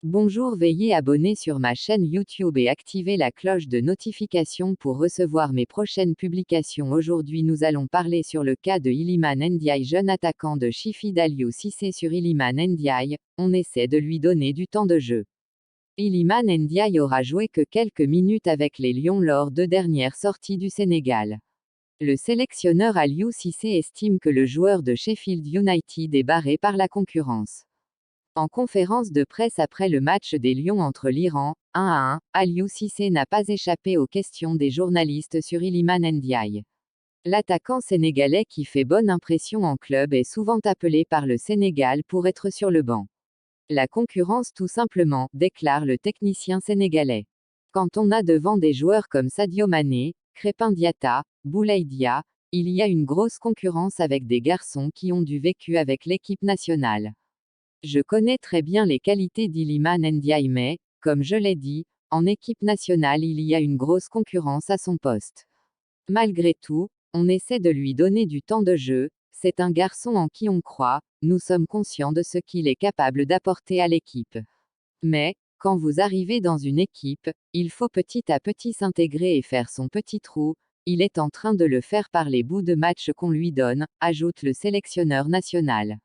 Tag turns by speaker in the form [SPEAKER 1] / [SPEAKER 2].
[SPEAKER 1] Bonjour, veuillez abonner sur ma chaîne YouTube et activer la cloche de notification pour recevoir mes prochaines publications. Aujourd'hui nous allons parler sur le cas de Iliman Ndiaye, jeune attaquant de Sheffield Aliou Cissé. Sur Iliman Ndiaye, on essaie de lui donner du temps de jeu. Iliman Ndiaye aura joué que quelques minutes avec les Lions lors de dernières sorties du Sénégal. Le sélectionneur Aliou Cissé estime que le joueur de Sheffield United est barré par la concurrence. En conférence de presse après le match des Lions entre l'Iran, 1-1, Aliou Cissé n'a pas échappé aux questions des journalistes sur Iliman Ndiaye. L'attaquant sénégalais qui fait bonne impression en club est souvent appelé par le Sénégal pour être sur le banc. La concurrence tout simplement, déclare le technicien sénégalais. Quand on a devant des joueurs comme Sadio Mané, Crépin Diatta, Boulaye Dia, il y a une grosse concurrence avec des garçons qui ont du vécu avec l'équipe nationale. Je connais très bien les qualités d'Iliman Ndiaye mais, comme je l'ai dit, en équipe nationale il y a une grosse concurrence à son poste. Malgré tout, on essaie de lui donner du temps de jeu, c'est un garçon en qui on croit, nous sommes conscients de ce qu'il est capable d'apporter à l'équipe. Mais, quand vous arrivez dans une équipe, il faut petit à petit s'intégrer et faire son petit trou, il est en train de le faire par les bouts de match qu'on lui donne, ajoute le sélectionneur national.